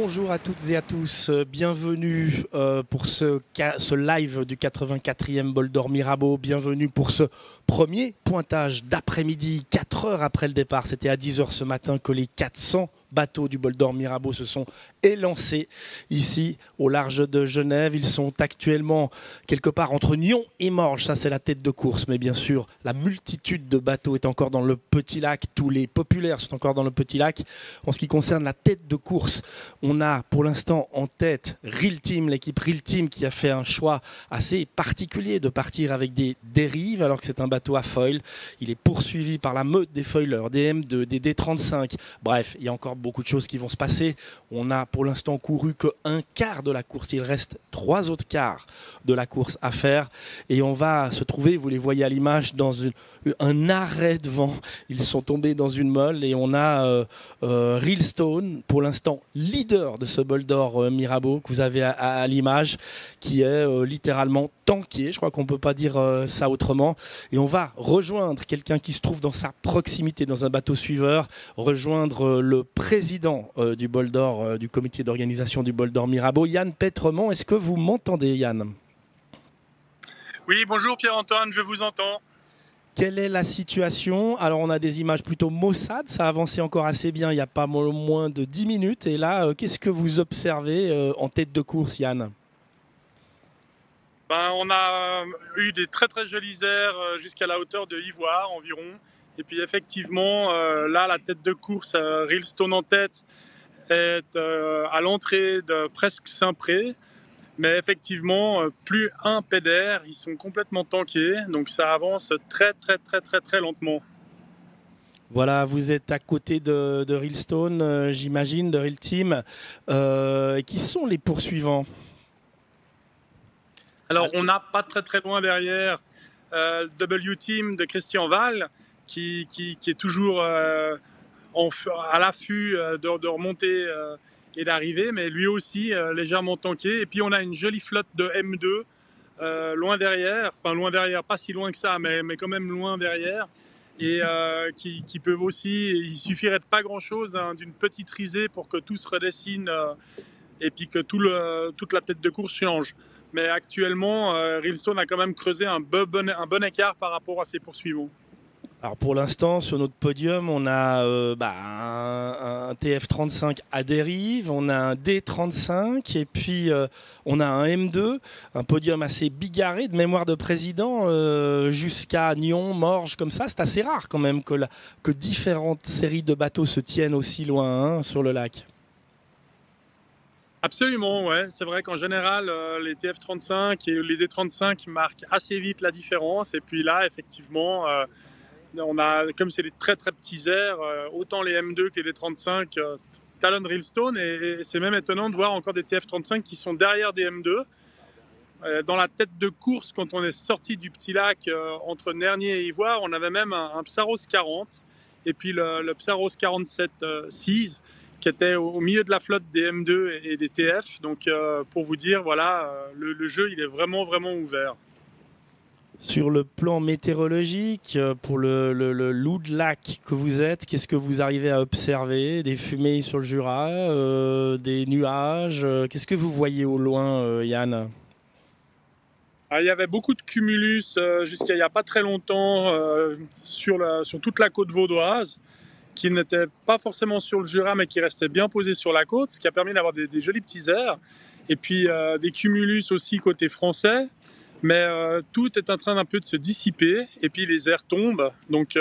Bonjour à toutes et à tous, bienvenue pour ce live du 84e Bol d'Or Mirabeau, bienvenue pour ce premier pointage d'après-midi, 4 heures après le départ, c'était à 10 h ce matin que les 400 bateaux du Bol d'Or Mirabeau se sont élancés ici au large de Genève. Ils sont actuellement quelque part entre Nyon et Morges, ça c'est la tête de course, mais bien sûr la multitude de bateaux est encore dans le petit lac, tous les populaires sont encore dans le petit lac. En ce qui concerne la tête de course, on a pour l'instant en tête Real Team, l'équipe Real Team qui a fait un choix assez particulier de partir avec des dérives alors que c'est un bateau à foil. Il est poursuivi par la meute des foilers, des M2, des D35, bref, il y a encore beaucoup de choses qui vont se passer. On a pour l'instant couru que un quart de la course. Il reste 3 autres quarts de la course à faire. Et on va se trouver, vous les voyez à l'image, dans un arrêt de vent. Ils sont tombés dans une molle et on a Real Stone, pour l'instant leader de ce Bol d'Or Mirabeau que vous avez à l'image, qui est littéralement tanké. Je crois qu'on ne peut pas dire ça autrement. Et on va rejoindre quelqu'un qui se trouve dans sa proximité, dans un bateau suiveur, rejoindre le président du Bol d'Or, du comité d'organisation du Bol d'Or Mirabeau, Yann Petremont. Est-ce que vous m'entendez, Yann? Oui, bonjour Pierre-Antoine, je vous entends. Quelle est la situation? Alors on a des images plutôt maussades, ça a avancé encore assez bien il n'y a pas moins de 10 minutes. Et là, qu'est-ce que vous observez en tête de course, Yann? On a eu des très très jolies airs jusqu'à la hauteur de Ivoire environ. Et puis effectivement, là, la tête de course, Real Stone en tête, est à l'entrée de presque Saint-Pré. Mais effectivement, plus un pédère, ils sont complètement tankés. Donc ça avance très très très très très lentement. Voilà, vous êtes à côté de Real Stone, j'imagine, de Real Team. Qui sont les poursuivants? Alors on n'a pas très très loin derrière W Team de Christian Val, qui est toujours à l'affût de remonter et d'arriver, mais lui aussi légèrement tanké. Et puis on a une jolie flotte de M2 loin derrière, enfin loin derrière, pas si loin que ça, mais quand même loin derrière, et qui peuvent aussi, il suffirait de pas grand-chose, hein, d'une petite risée pour que tout se redessine et puis que toute la tête de course change. Mais actuellement, Real Stone a quand même creusé un bon écart par rapport à ses poursuivants. Alors pour l'instant, sur notre podium, on a un TF35 à dérive, on a un D35 et puis on a un M2, un podium assez bigarré de mémoire de président jusqu'à Nyon, Morges, comme ça. C'est assez rare quand même que différentes séries de bateaux se tiennent aussi loin, hein, sur le lac. Absolument, ouais. C'est vrai qu'en général, les TF35 et les D35 marquent assez vite la différence. Et puis là, effectivement, on a, comme c'est des très très petits airs, autant les M2 que les D35 talonnent Real Stone. Et c'est même étonnant de voir encore des TF35 qui sont derrière des M2. Dans la tête de course, quand on est sorti du petit lac entre Nernier et Ivoire, on avait même un Psaros 40 et puis le Psaros 47 Seas, qui était au milieu de la flotte des M2 et des TF. Donc pour vous dire, voilà, le jeu il est vraiment vraiment ouvert. Sur le plan météorologique, pour le loup de lac que vous êtes, qu'est-ce que vous arrivez à observer? Des fumées sur le Jura, des nuages, qu'est-ce que vous voyez au loin, Yann? Il y avait beaucoup de cumulus jusqu'à il n'y a pas très longtemps sur toute la côte vaudoise, qui n'était pas forcément sur le Jura, mais qui restait bien posé sur la côte, ce qui a permis d'avoir des jolis petits airs. Et puis des cumulus aussi côté français. Mais tout est en train d'un peu de se dissiper. Et puis les airs tombent. Donc,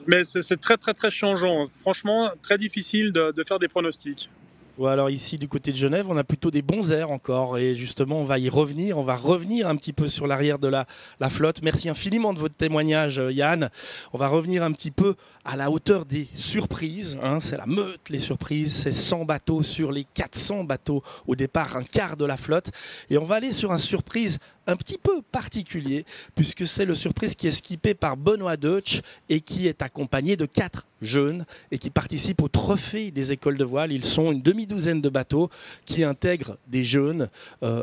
mais c'est très, très, très changeant. Franchement, très difficile de faire des pronostics. Ou alors ici du côté de Genève, on a plutôt des bons airs encore et justement on va y revenir, on va revenir un petit peu sur l'arrière de la flotte. Merci infiniment de votre témoignage, Yann. On va revenir un petit peu à la hauteur des surprises, hein. C'est la meute, les surprises, c'est 100 bateaux sur les 400 bateaux au départ, un quart de la flotte. Et on va aller sur un surprise un petit peu particulier, puisque c'est le surprise qui est skippé par Benoît Deutsch et qui est accompagné de 4 jeunes et qui participent au trophée des écoles de voile. Ils sont une demi-douzaine de bateaux qui intègrent des jeunes,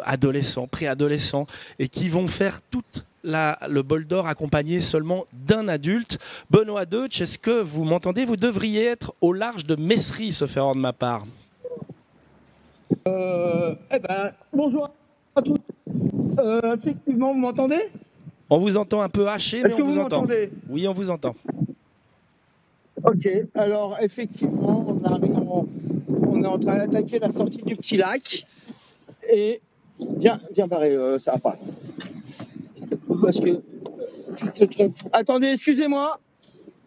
adolescents, préadolescents, et qui vont faire toute le bol d'or accompagné seulement d'un adulte. Benoît Deutsch, est-ce que vous m'entendez? Vous devriez être au large de Messery, sauf erreur de ma part. Bonjour à tous. Effectivement, vous m'entendez? On vous entend un peu haché, mais on vous entend. Oui, on vous entend. Ok, alors effectivement, on est en train d'attaquer la sortie du petit lac. Et viens barrer, ça va pas. Parce que tu te trompes. Attendez, excusez-moi.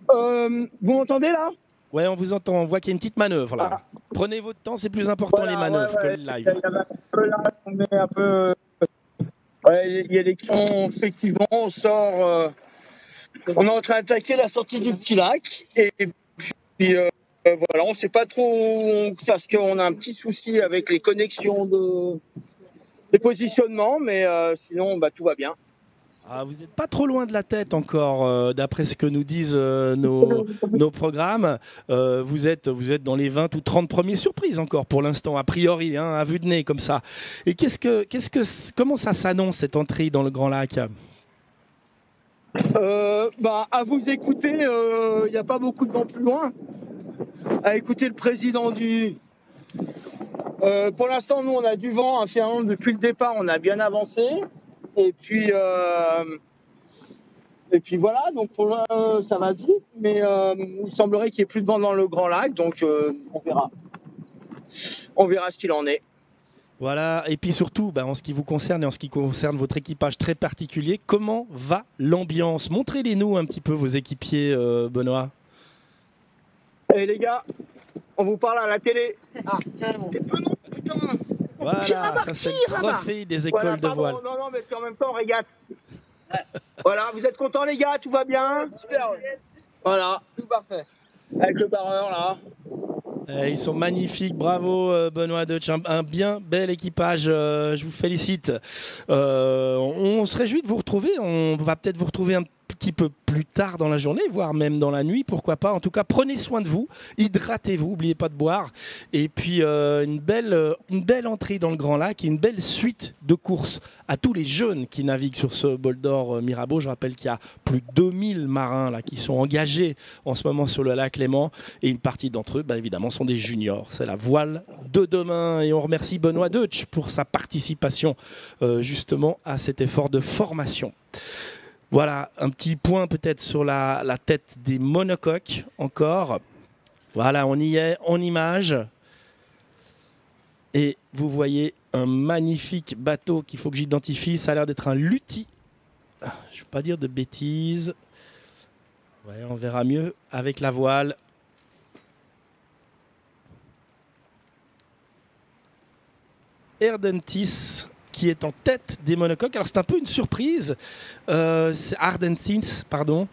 Vous m'entendez là? Ouais, on vous entend. On voit qu'il y a une petite manœuvre là. Ah. Prenez votre temps, c'est plus important les manœuvres que le live. Il y a des questions, effectivement, on sort. On est en train d'attaquer la sortie du petit lac. Et puis voilà, on ne sait pas trop parce qu'on a un petit souci avec les connexions des positionnements, mais sinon tout va bien. Ah, vous n'êtes pas trop loin de la tête encore, d'après ce que nous disent nos programmes. Vous êtes dans les 20 ou 30 premières surprises encore pour l'instant, a priori, hein, à vue de nez comme ça. Et comment ça s'annonce cette entrée dans le Grand Lac? À vous écouter, il n'y a pas beaucoup de vent plus loin. À écouter le président du... pour l'instant, nous, on a du vent. Finalement, depuis le départ, on a bien avancé. Et puis voilà, donc ça va vite, mais il semblerait qu'il n'y ait plus de vent dans le Grand Lac, donc on verra. On verra ce qu'il en est. Voilà, et puis surtout, en ce qui vous concerne et en ce qui concerne votre équipage très particulier, comment va l'ambiance? Montrez-les-nous un petit peu vos équipiers, Benoît. Eh les gars, on vous parle à la télé. Ah, t'es pas non, putain. Voilà, ça c'est le trophée des écoles de voile. Non, mais en même temps, on régate. Voilà, vous êtes contents les gars, tout va bien? Super. Voilà, tout parfait. Avec le barreur là. Ils sont magnifiques, bravo Benoît Deutsch, un bien bel équipage, je vous félicite. On se réjouit de vous retrouver, on va peut-être vous retrouver un petit peu plus tard dans la journée, voire même dans la nuit, pourquoi pas. En tout cas, prenez soin de vous, hydratez-vous, n'oubliez pas de boire. Et puis une belle entrée dans le Grand Lac et une belle suite de courses à tous les jeunes qui naviguent sur ce bol d'or Mirabeau. Je rappelle qu'il y a plus de 2000 marins là, qui sont engagés en ce moment sur le lac Léman. Et une partie d'entre eux, évidemment, sont des juniors. C'est la voile de demain. Et on remercie Benoît Deutsch pour sa participation justement à cet effort de formation. Voilà, un petit point peut-être sur la tête des monocoques encore. Voilà, on y est en image. Et vous voyez un magnifique bateau qu'il faut que j'identifie. Ça a l'air d'être un Lutti. Je ne vais pas dire de bêtises. Ouais, on verra mieux avec la voile. Ardentis qui est en tête des monocoques. Alors c'est un peu une surprise, c'est Ardentis, pardon.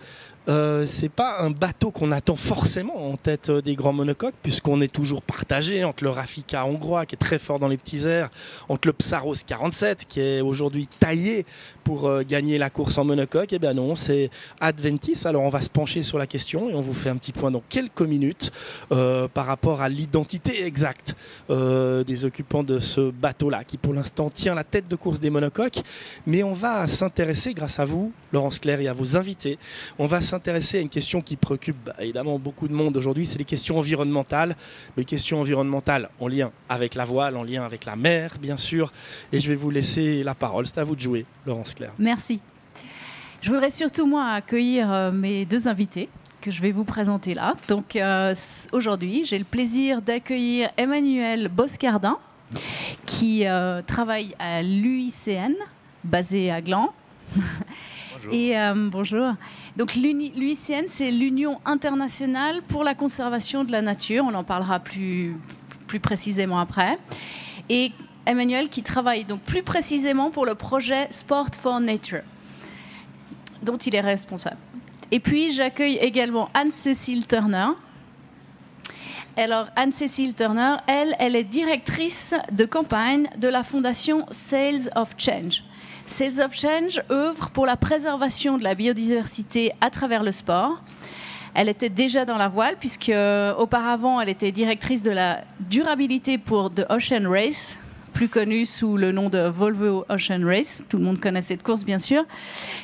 C'est pas un bateau qu'on attend forcément en tête des grands monocoques, puisqu'on est toujours partagé entre le Rafika hongrois qui est très fort dans les petits airs, entre le Psaros 47 qui est aujourd'hui taillé pour gagner la course en monocoque. Eh bien non, c'est Adventis. Alors on va se pencher sur la question et on vous fait un petit point dans quelques minutes par rapport à l'identité exacte des occupants de ce bateau-là, qui pour l'instant tient la tête de course des monocoques. Mais on va s'intéresser, grâce à vous, Laurence Clerc, et à vos invités, on va s'intéresser à une question qui préoccupe évidemment beaucoup de monde aujourd'hui, c'est les questions environnementales. Les questions environnementales en lien avec la voile, en lien avec la mer, bien sûr. Et je vais vous laisser la parole. C'est à vous de jouer, Laurence Clerc. Merci. Je voudrais surtout, moi, accueillir mes deux invités que je vais vous présenter là. Donc, aujourd'hui, j'ai le plaisir d'accueillir Emmanuel Boscardin, qui travaille à l'UICN, basé à Gland. Bonjour. Et bonjour. Donc l'UICN, c'est l'Union internationale pour la conservation de la nature. On en parlera plus précisément après. Et Emmanuel qui travaille donc plus précisément pour le projet Sport for Nature, dont il est responsable. Et puis j'accueille également Anne-Cécile Turner. Alors Anne-Cécile Turner, elle est directrice de campagne de la fondation Sails of Change. Sails of Change œuvre pour la préservation de la biodiversité à travers le sport. Elle était déjà dans la voile, puisque auparavant, elle était directrice de la durabilité pour The Ocean Race, plus connu sous le nom de Volvo Ocean Race. Tout le monde connaît cette course, bien sûr.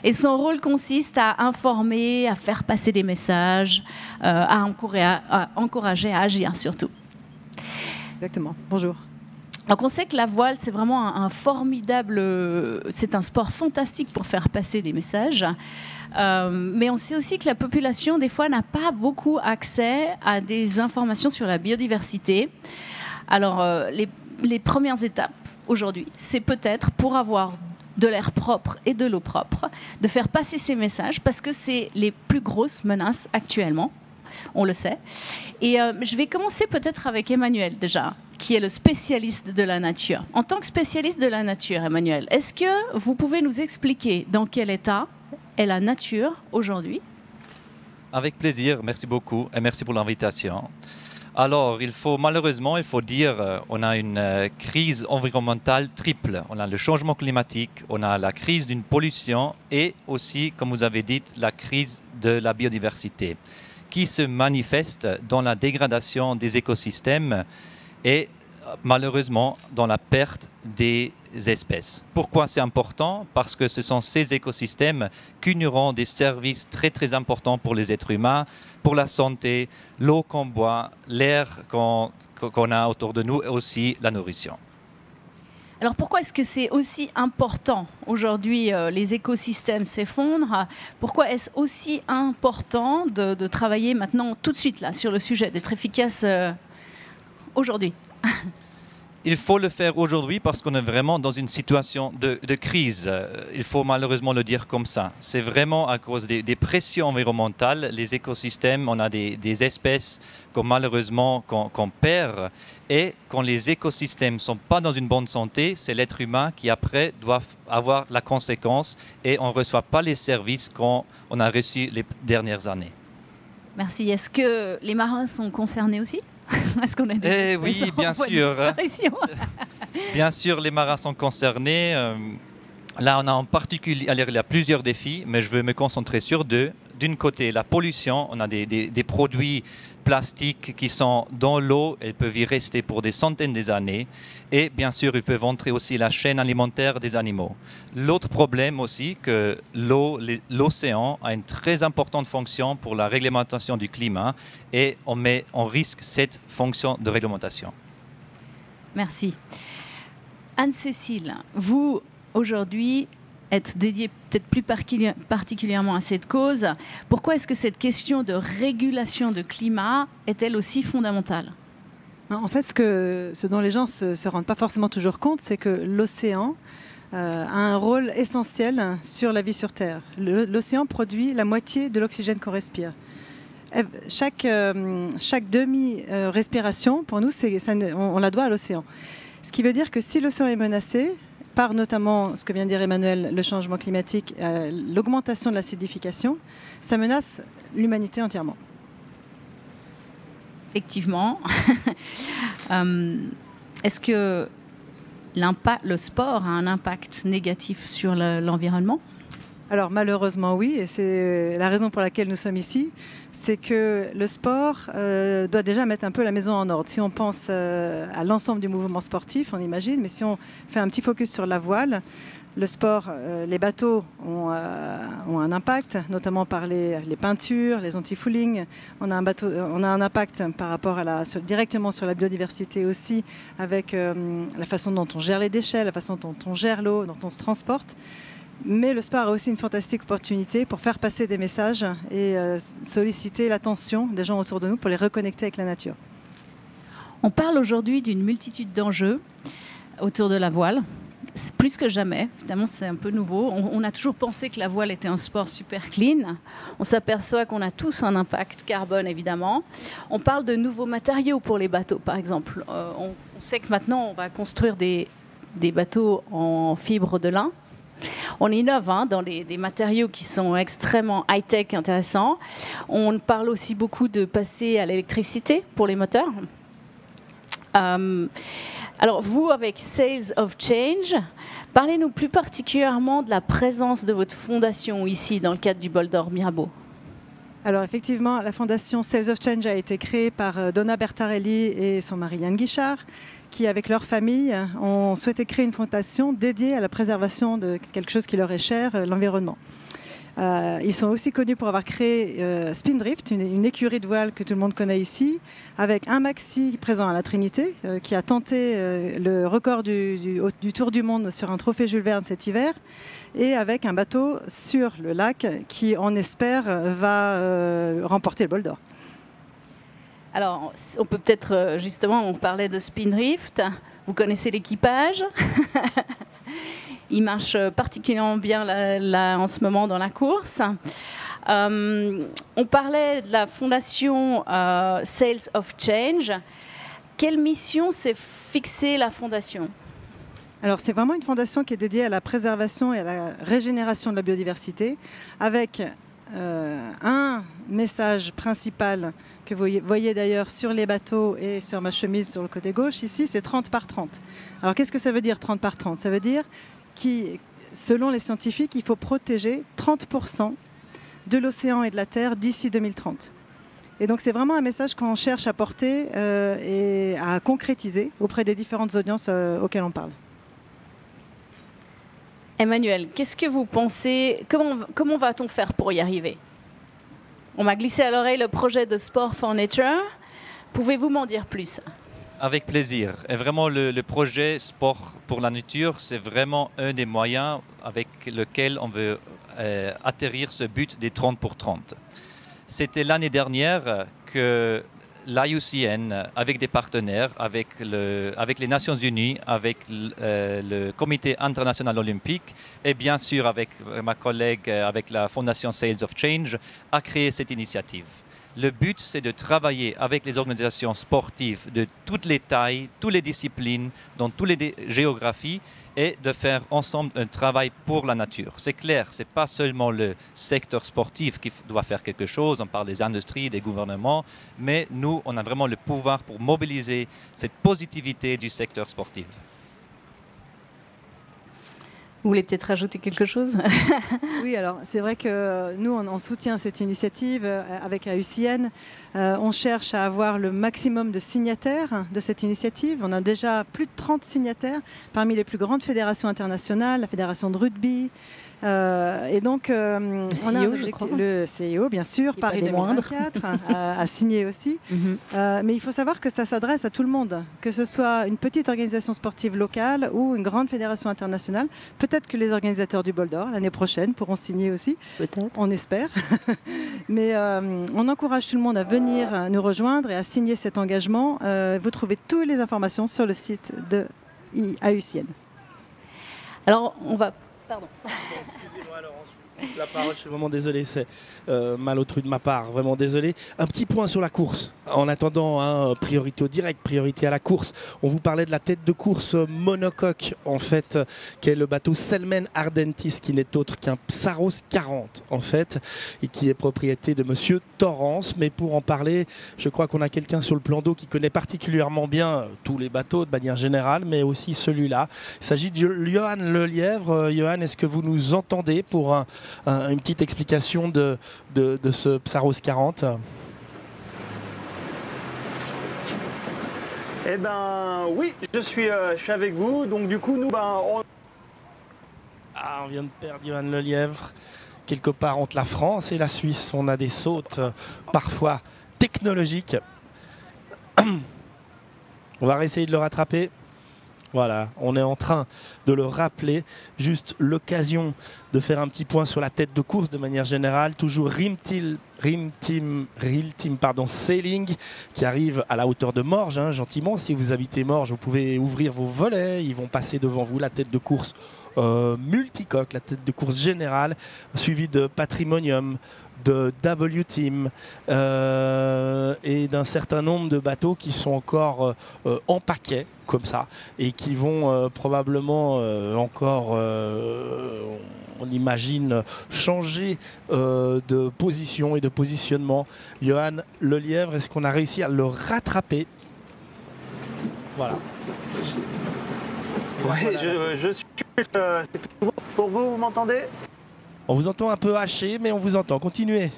Et son rôle consiste à informer, à faire passer des messages, à encourager, à agir surtout. Exactement. Bonjour. Donc on sait que la voile, c'est vraiment un formidable... c'est un sport fantastique pour faire passer des messages. Mais on sait aussi que la population, des fois, n'a pas beaucoup accès à des informations sur la biodiversité. Alors, les premières étapes aujourd'hui, c'est peut-être pour avoir de l'air propre et de l'eau propre, de faire passer ces messages, parce que c'est les plus grosses menaces actuellement, on le sait. Et je vais commencer peut-être avec Emmanuel déjà, qui est le spécialiste de la nature. En tant que spécialiste de la nature, Emmanuel, est-ce que vous pouvez nous expliquer dans quel état est la nature aujourd'hui? Avec plaisir, merci beaucoup et merci pour l'invitation. Alors, malheureusement, il faut dire, on a une crise environnementale triple. On a le changement climatique, on a la crise d'une pollution et aussi, comme vous avez dit, la crise de la biodiversité qui se manifeste dans la dégradation des écosystèmes et malheureusement dans la perte des espèces. Pourquoi c'est important? Parce que ce sont ces écosystèmes qui nous rendent des services très très importants pour les êtres humains, pour la santé, l'eau qu'on boit, l'air qu'on a autour de nous et aussi la nourriture. Alors pourquoi est-ce que c'est aussi important aujourd'hui? Les écosystèmes s'effondrent. Pourquoi est-ce aussi important de travailler maintenant tout de suite là, sur le sujet, d'être efficace aujourd'hui? Il faut le faire aujourd'hui parce qu'on est vraiment dans une situation de crise. Il faut malheureusement le dire comme ça. C'est vraiment à cause des pressions environnementales, les écosystèmes, on a des espèces qu'on malheureusement qu'on perd. Et quand les écosystèmes ne sont pas dans une bonne santé, c'est l'être humain qui après doit avoir la conséquence et on ne reçoit pas les services qu'on a reçus les dernières années. Merci. Est-ce que les marins sont concernés aussi? Est-ce qu'on a des oui, bien sûr. Bien sûr, les marins sont concernés. Là, on a en particulier, il y a plusieurs défis, mais je veux me concentrer sur deux. D'une côté, la pollution. On a des produits plastiques qui sont dans l'eau. Ils peuvent y rester pour des centaines d'années. Et bien sûr, ils peuvent entrer aussi la chaîne alimentaire des animaux. L'autre problème aussi, que l'océan a une très importante fonction pour la réglementation du climat et on risque cette fonction de réglementation. Merci. Anne-Cécile, vous, aujourd'hui, êtes dédiée peut-être plus particulièrement à cette cause. Pourquoi est-ce que cette question de régulation de climat est-elle aussi fondamentale? En fait, ce dont les gens ne se rendent pas forcément toujours compte, c'est que l'océan a un rôle essentiel sur la vie sur Terre. L'océan produit la moitié de l'oxygène qu'on respire. Chaque demi-respiration, pour nous, on la doit à l'océan. Ce qui veut dire que si l'océan est menacé, par notamment ce que vient de dire Emmanuel, le changement climatique, l'augmentation de l'acidification, ça menace l'humanité entièrement. Effectivement. Est-ce que le sport a un impact négatif sur l'environnement? Alors malheureusement oui, et c'est la raison pour laquelle nous sommes ici, c'est que le sport doit déjà mettre un peu la maison en ordre. Si on pense à l'ensemble du mouvement sportif, on imagine, mais si on fait un petit focus sur la voile, le sport, les bateaux ont un impact, notamment par les peintures, les anti-fouling. On a un impact par rapport directement sur la biodiversité aussi, avec la façon dont on gère les déchets, la façon dont on gère l'eau, dont on se transporte. Mais le sport a aussi une fantastique opportunité pour faire passer des messages et solliciter l'attention des gens autour de nous pour les reconnecter avec la nature. On parle aujourd'hui d'une multitude d'enjeux autour de la voile. Plus que jamais, évidemment c'est un peu nouveau. On a toujours pensé que la voile était un sport super clean. On s'aperçoit qu'on a tous un impact carbone évidemment. On parle de nouveaux matériaux pour les bateaux par exemple. On sait que maintenant on va construire des bateaux en fibre de lin. On innove dans des matériaux qui sont extrêmement high-tech, intéressants. On parle aussi beaucoup de passer à l'électricité pour les moteurs. Alors vous, avec Sails of Change, parlez-nous plus particulièrement de la présence de votre fondation ici dans le cadre du Bol d'Or Mirabeau. Alors effectivement, la fondation Sails of Change a été créée par Donna Bertarelli et son mari Yann Guichard, qui, avec leur famille, ont souhaité créer une fondation dédiée à la préservation de quelque chose qui leur est cher, l'environnement. Ils sont aussi connus pour avoir créé Spindrift, une écurie de voile que tout le monde connaît ici, avec un maxi présent à la Trinité, qui a tenté le record du Tour du Monde sur un trophée Jules Verne cet hiver, et avec un bateau sur le lac qui, on espère, va remporter le bol d'or. Alors, on peut peut-être, justement, on parlait de Spindrift. Vous connaissez l'équipage. Il marche particulièrement bien là, en ce moment dans la course. On parlait de la fondation Sails of Change. Quelle mission s'est fixée la fondation ? Alors, c'est vraiment une fondation qui est dédiée à la préservation et à la régénération de la biodiversité, avec un message principal que vous voyez d'ailleurs sur les bateaux et sur ma chemise sur le côté gauche, ici, c'est 30 par 30. Alors, qu'est-ce que ça veut dire 30 par 30 ? Ça veut dire selon les scientifiques, il faut protéger 30% de l'océan et de la Terre d'ici 2030. Et donc c'est vraiment un message qu'on cherche à porter et à concrétiser auprès des différentes audiences auxquelles on parle. Emmanuel, qu'est-ce que vous pensez ? Comment va-t-on faire pour y arriver ? On m'a glissé à l'oreille le projet de Sport for Nature. Pouvez-vous m'en dire plus ? Avec plaisir. Et vraiment, le projet Sport pour la Nature, c'est vraiment un des moyens avec lequel on veut atterrir ce but des 30 pour 30. C'était l'année dernière que l'IUCN, avec des partenaires, avec les Nations Unies, avec le Comité international olympique et bien sûr avec ma collègue, avec la Fondation Sails of Change, a créé cette initiative. Le but, c'est de travailler avec les organisations sportives de toutes les tailles, toutes les disciplines, dans toutes les géographies et de faire ensemble un travail pour la nature. C'est clair, ce n'est pas seulement le secteur sportif qui doit faire quelque chose, on parle des industries, des gouvernements, mais nous, on a vraiment le pouvoir pour mobiliser cette positivité du secteur sportif. Vous voulez peut-être rajouter quelque chose ? Oui, alors c'est vrai que nous, on soutient cette initiative avec IUCN. On cherche à avoir le maximum de signataires de cette initiative. On a déjà plus de 30 signataires parmi les plus grandes fédérations internationales, la fédération de rugby. Et donc, on a un objectif, le CIO, bien sûr, Paris 2024, a signé aussi. Mais il faut savoir que ça s'adresse à tout le monde, que ce soit une petite organisation sportive locale ou une grande fédération internationale. Peut-être que les organisateurs du Bol d'Or, l'année prochaine, pourront signer aussi. Peut-être. On espère. Mais on encourage tout le monde à venir nous rejoindre et à signer cet engagement. Vous trouvez toutes les informations sur le site de IUCN. Alors, on va... Pardon. Excusez-moi, Laurence, la parole, je suis vraiment désolé, c'est malotru de ma part, vraiment désolé. Un petit point sur la course. En attendant, priorité au direct, priorité à la course. On vous parlait de la tête de course monocoque, en fait, qui est le bateau Selmen Ardentis, qui n'est autre qu'un Psaros 40, en fait, et qui est propriété de monsieur Torrance. Mais pour en parler, je crois qu'on a quelqu'un sur le plan d'eau qui connaît particulièrement bien tous les bateaux de manière générale, mais aussi celui-là. Il s'agit de Johan Lelièvre. Johan, est-ce que vous nous entendez pour une petite explication de ce Psaros 40 ? Eh ben oui, je suis avec vous. Donc du coup, nous, on vient de perdre Johan Lelièvre. Quelque part entre la France et la Suisse, on a des sautes parfois technologiques. On va essayer de le rattraper. Voilà, on est en train de le rappeler. Juste l'occasion de faire un petit point sur la tête de course de manière générale. Toujours Real Team Sailing qui arrive à la hauteur de Morges. Gentiment, si vous habitez Morges, vous pouvez ouvrir vos volets. Ils vont passer devant vous. La tête de course multicoque, la tête de course générale, suivie de Patrimonium, de W-Team et d'un certain nombre de bateaux qui sont encore en paquet comme ça et qui vont probablement encore, on imagine, changer de position et de positionnement. Johan Lelièvre, est-ce qu'on a réussi à le rattraper? Voilà. Oui, je suis... c'est tout bon pour vous, vous m'entendez? On vous entend un peu haché, mais on vous entend. Continuez.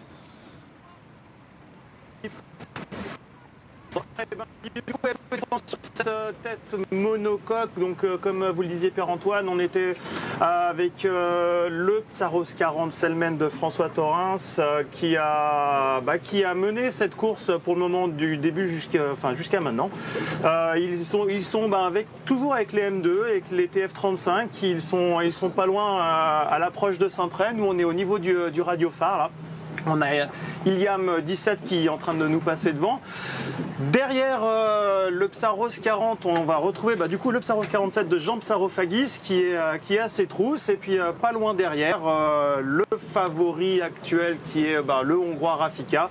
Du coup, sur cette tête monocoque, donc comme vous le disiez Pierre-Antoine, on était avec le Psaros 40 Selmen de François Thorens qui a mené cette course pour le moment du début jusqu'à maintenant. Ils sont toujours avec les M2, avec les TF35, ils sont pas loin à l'approche de Saint-Près. Nous on est au niveau du radiophare là. On a Iliam 17 qui est en train de nous passer devant. Derrière le Psaros 40, on va retrouver du coup le Psaros 47 de Jean Psarofagis qui est à ses trousses. Et puis pas loin derrière, le favori actuel qui est le Hongrois Rafika.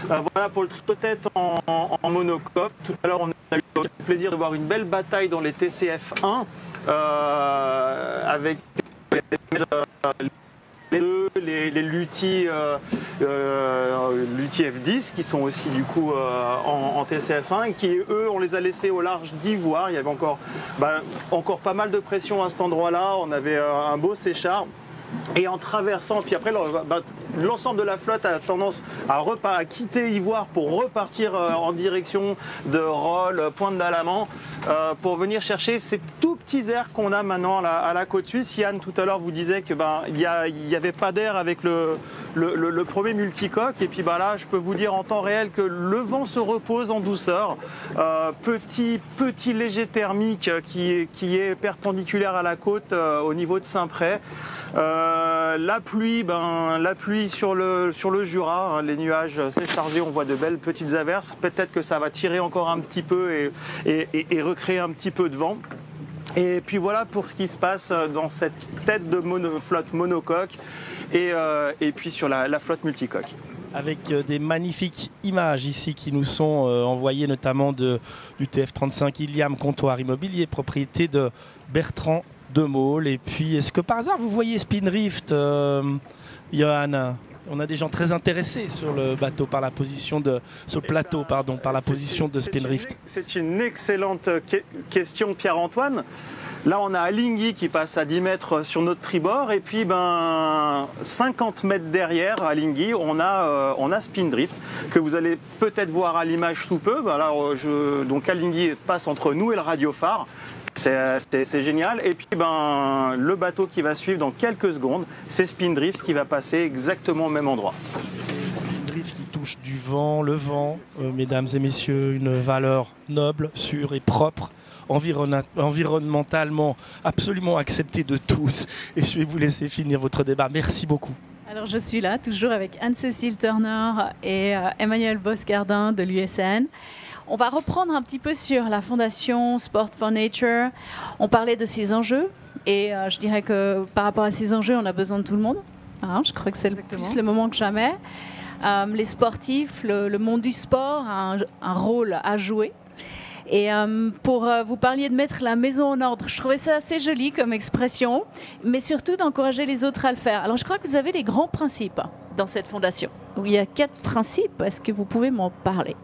Voilà pour le trio-tête en monocoque. Tout à l'heure, on a eu le plaisir de voir une belle bataille dans les TCF 1 avec les Luthi F10 qui sont aussi du coup en TCF1 et qui eux on les a laissés au large d'Ivoire. Il y avait encore pas mal de pression à cet endroit-là, on avait un beau séchard. Et en traversant, puis après l'ensemble de la flotte a tendance à quitter Ivoire pour repartir en direction de Rolle, Pointe d'Alamand, pour venir chercher ces tout petits airs qu'on a maintenant à la côte suisse. Yann tout à l'heure vous disait que il y avait pas d'air avec le premier multicoque. Et puis là, je peux vous dire en temps réel que le vent se repose en douceur. Petit léger thermique qui est perpendiculaire à la côte au niveau de Saint-Près. La pluie sur le Jura, les nuages s'est chargé, on voit de belles petites averses. Peut-être que ça va tirer encore un petit peu et recréer un petit peu de vent. Et puis voilà pour ce qui se passe dans cette tête de flotte monocoque et puis sur la flotte multicoque. Avec des magnifiques images ici qui nous sont envoyées notamment du TF35 Iliam Comptoir Immobilier, propriété de Bertrand Demoule. Et puis, est-ce que par hasard vous voyez Spindrift, Johan? On a des gens très intéressés sur le bateau par la position sur le plateau, pardon, par la position de Spindrift. C'est une excellente question, Pierre-Antoine. Là, on a Alinghi qui passe à 10 mètres sur notre tribord et puis 50 mètres derrière Alinghi, on a Spindrift que vous allez peut-être voir à l'image sous peu. Donc Alinghi passe entre nous et le radiophare. C'est génial. Et puis le bateau qui va suivre dans quelques secondes, c'est Spindrift qui va passer exactement au même endroit. Spindrift qui touche du vent, le vent, mesdames et messieurs, une valeur noble, sûre et propre, environnementalement absolument acceptée de tous. Et je vais vous laisser finir votre débat. Merci beaucoup. Alors je suis là, toujours avec Anne-Cécile Turner et Emmanuel Boscardin de l'USN. On va reprendre un petit peu sur la fondation Sport for Nature. On parlait de ses enjeux et je dirais que par rapport à ces enjeux, on a besoin de tout le monde. Je crois que c'est plus le moment que jamais. Les sportifs, le monde du sport a un rôle à jouer. Et vous parliez de mettre la maison en ordre, je trouvais ça assez joli comme expression, mais surtout d'encourager les autres à le faire. Alors je crois que vous avez des grands principes dans cette fondation. Il y a 4 principes, est-ce que vous pouvez m'en parler ?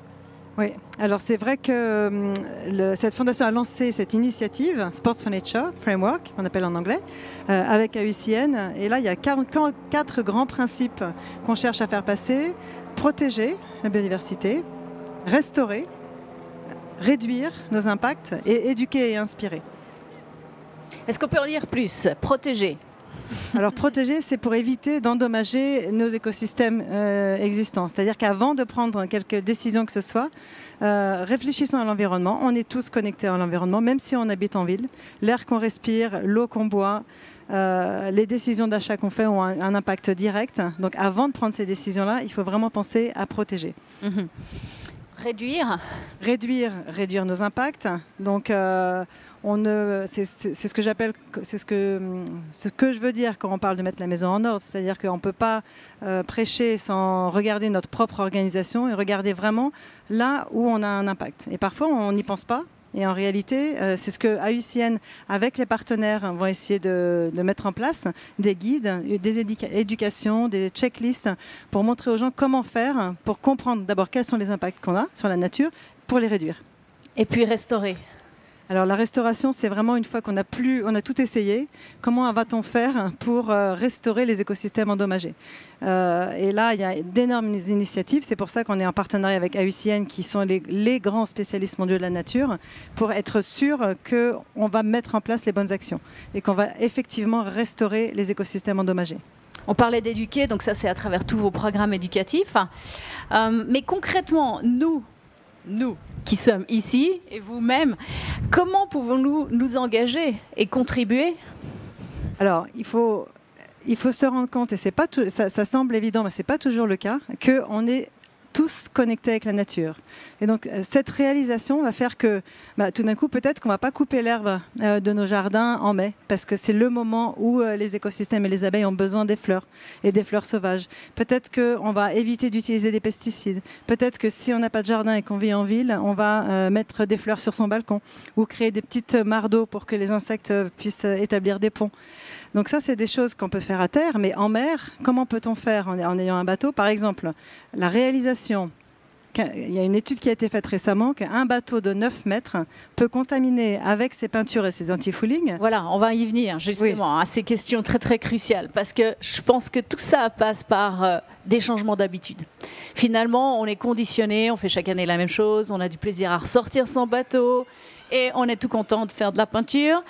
Oui, alors c'est vrai que cette fondation a lancé cette initiative, Sports for Nature Framework, qu'on appelle en anglais, avec AUCN. Et là, il y a 4 grands principes qu'on cherche à faire passer. Protéger la biodiversité, restaurer, réduire nos impacts et éduquer et inspirer. Est-ce qu'on peut en lire plus ? Protéger. Alors protéger, c'est pour éviter d'endommager nos écosystèmes existants. C'est-à-dire qu'avant de prendre quelque décision que ce soit, réfléchissons à l'environnement. On est tous connectés à l'environnement, même si on habite en ville. L'air qu'on respire, l'eau qu'on boit, les décisions d'achat qu'on fait ont un impact direct. Donc avant de prendre ces décisions-là, il faut vraiment penser à protéger. Mmh. Réduire nos impacts. Donc c'est ce que j'appelle, ce que je veux dire quand on parle de mettre la maison en ordre, c'est-à-dire qu'on ne peut pas prêcher sans regarder notre propre organisation et regarder vraiment là où on a un impact. Et parfois on n'y pense pas. Et en réalité, c'est ce que AUCN, avec les partenaires, vont essayer de mettre en place, des guides, des éducations, des checklists pour montrer aux gens comment faire pour comprendre d'abord quels sont les impacts qu'on a sur la nature pour les réduire. Et puis restaurer. Alors la restauration, c'est vraiment une fois qu'on a tout essayé, comment va-t-on faire pour restaurer les écosystèmes endommagés? Et là, il y a d'énormes initiatives. C'est pour ça qu'on est en partenariat avec IUCN, qui sont les grands spécialistes mondiaux de la nature, pour être sûr qu'on va mettre en place les bonnes actions et qu'on va effectivement restaurer les écosystèmes endommagés. On parlait d'éduquer, donc ça c'est à travers tous vos programmes éducatifs. Mais concrètement, nous qui sommes ici, et vous-même, comment pouvons-nous nous engager et contribuer? Alors, il faut se rendre compte, et ça semble évident, mais ce n'est pas toujours le cas, qu'on est tous connectés avec la nature. Et donc, cette réalisation va faire que, tout d'un coup, peut-être qu'on ne va pas couper l'herbe de nos jardins en mai, parce que c'est le moment où les écosystèmes et les abeilles ont besoin des fleurs, et des fleurs sauvages. Peut-être qu'on va éviter d'utiliser des pesticides. Peut-être que si on n'a pas de jardin et qu'on vit en ville, on va mettre des fleurs sur son balcon, ou créer des petites mares d'eau pour que les insectes puissent établir des ponts. Donc ça, c'est des choses qu'on peut faire à terre, mais en mer, comment peut-on faire en ayant un bateau? Par exemple, la réalisation, il y a une étude qui a été faite récemment, qu'un bateau de 9 mètres peut contaminer avec ses peintures et ses anti-fouling. Voilà, on va y venir justement à ces questions très très cruciales, parce que je pense que tout ça passe par des changements d'habitude. Finalement, on est conditionné, on fait chaque année la même chose, on a du plaisir à ressortir son bateau, et on est tout content de faire de la peinture.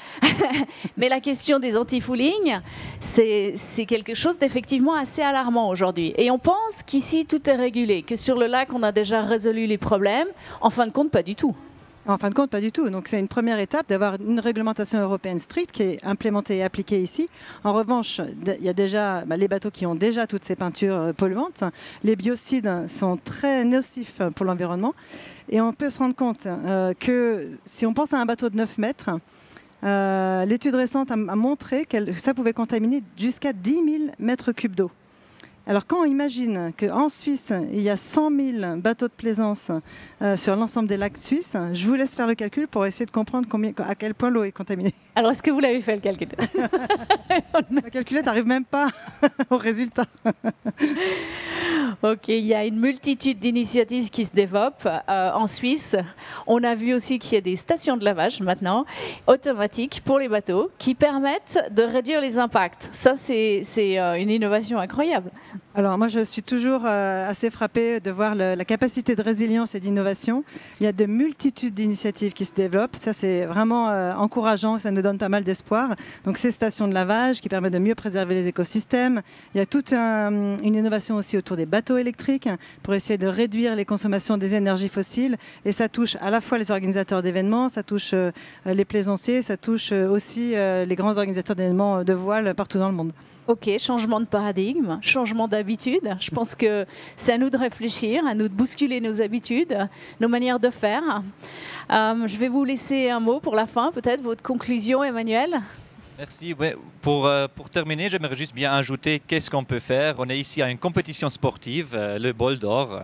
Mais la question des anti-fouling, c'est quelque chose d'effectivement assez alarmant aujourd'hui. Et on pense qu'ici, tout est régulé, que sur le lac, on a déjà résolu les problèmes. En fin de compte, pas du tout. En fin de compte, pas du tout. Donc c'est une première étape d'avoir une réglementation européenne stricte qui est implémentée et appliquée ici. En revanche, il y a déjà les bateaux qui ont déjà toutes ces peintures polluantes. Les biocides sont très nocifs pour l'environnement. Et on peut se rendre compte que si on pense à un bateau de 9 mètres, l'étude récente a montré que ça pouvait contaminer jusqu'à 10 000 mètres cubes d'eau. Alors quand on imagine qu'en Suisse, il y a 100 000 bateaux de plaisance sur l'ensemble des lacs suisses, je vous laisse faire le calcul pour essayer de comprendre à quel point l'eau est contaminée. Alors est-ce que vous l'avez fait le calcul? Le calcul, t'arrives même pas au résultat. Ok, il y a une multitude d'initiatives qui se développent en Suisse. On a vu aussi qu'il y a des stations de lavage maintenant, automatiques pour les bateaux, qui permettent de réduire les impacts. Ça, c'est une innovation incroyable. Alors moi, je suis toujours assez frappée de voir la capacité de résilience et d'innovation. Il y a de multitudes d'initiatives qui se développent. Ça, c'est vraiment encourageant. Ça nous donne pas mal d'espoir. Donc, ces stations de lavage qui permettent de mieux préserver les écosystèmes. Il y a toute une innovation aussi autour des bateaux électriques pour essayer de réduire les consommations des énergies fossiles. Et ça touche à la fois les organisateurs d'événements, ça touche les plaisanciers, ça touche aussi les grands organisateurs d'événements de voile partout dans le monde. Ok, changement de paradigme, changement d'habitude. Je pense que c'est à nous de réfléchir, à nous de bousculer nos habitudes, nos manières de faire. Je vais vous laisser un mot pour la fin, peut-être votre conclusion, Emmanuel. Merci. Ouais, pour terminer, j'aimerais juste bien ajouter qu'est-ce qu'on peut faire. On est ici à une compétition sportive, le Bol d'Or.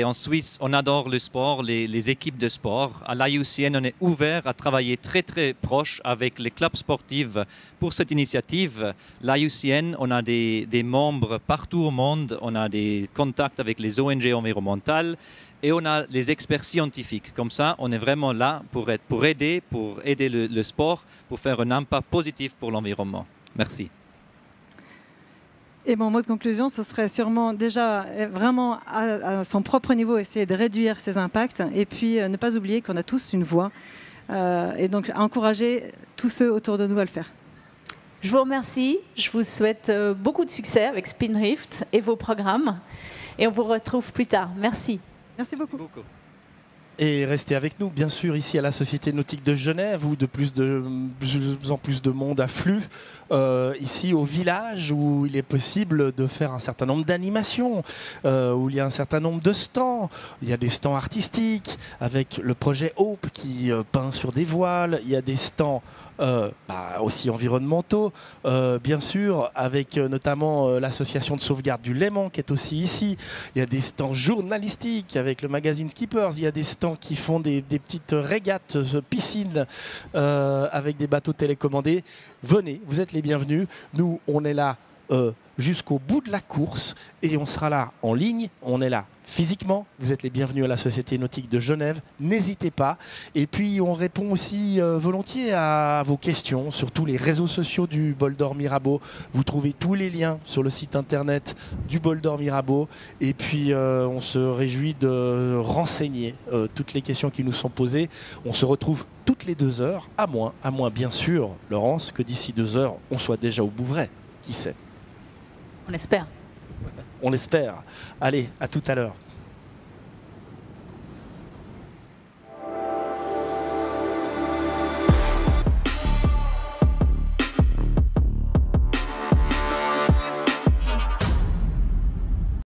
En Suisse, on adore le sport, les équipes de sport. À l'IUCN, on est ouvert à travailler très très proche avec les clubs sportifs pour cette initiative. L'IUCN, on a des membres partout au monde, on a des contacts avec les ONG environnementales. Et on a les experts scientifiques. Comme ça, on est vraiment là pour aider le sport, pour faire un impact positif pour l'environnement. Merci. Et mon mot de conclusion, ce serait sûrement déjà vraiment à son propre niveau essayer de réduire ses impacts et puis ne pas oublier qu'on a tous une voix et donc encourager tous ceux autour de nous à le faire. Je vous remercie. Je vous souhaite beaucoup de succès avec Spindrift et vos programmes. Et on vous retrouve plus tard. Merci. Merci beaucoup. Et restez avec nous, bien sûr, ici à la Société Nautique de Genève, où de plus en plus de monde afflue, ici au village, où il est possible de faire un certain nombre d'animations, où il y a un certain nombre de stands. Il y a des stands artistiques, avec le projet Hope qui peint sur des voiles. Il y a des stands aussi environnementaux, bien sûr, avec notamment l'association de sauvegarde du Léman qui est aussi ici. Il y a des stands journalistiques avec le magazine Skippers. Il y a des stands qui font des petites régates, piscines avec des bateaux télécommandés. Venez, vous êtes les bienvenus. Nous, on est là jusqu'au bout de la course et on sera là en ligne, on est là physiquement. Vous êtes les bienvenus à la Société Nautique de Genève, n'hésitez pas. Et puis on répond aussi volontiers à vos questions sur tous les réseaux sociaux du Bol d'Or Mirabeau. Vous trouvez tous les liens sur le site internet du Bol d'Or Mirabeau. Et puis on se réjouit de renseigner toutes les questions qui nous sont posées. On se retrouve toutes les 2 heures, à moins bien sûr, Laurence, que d'ici 2 heures, on soit déjà au Bouvray. Qui sait? On espère. On l'espère. Allez, à tout à l'heure.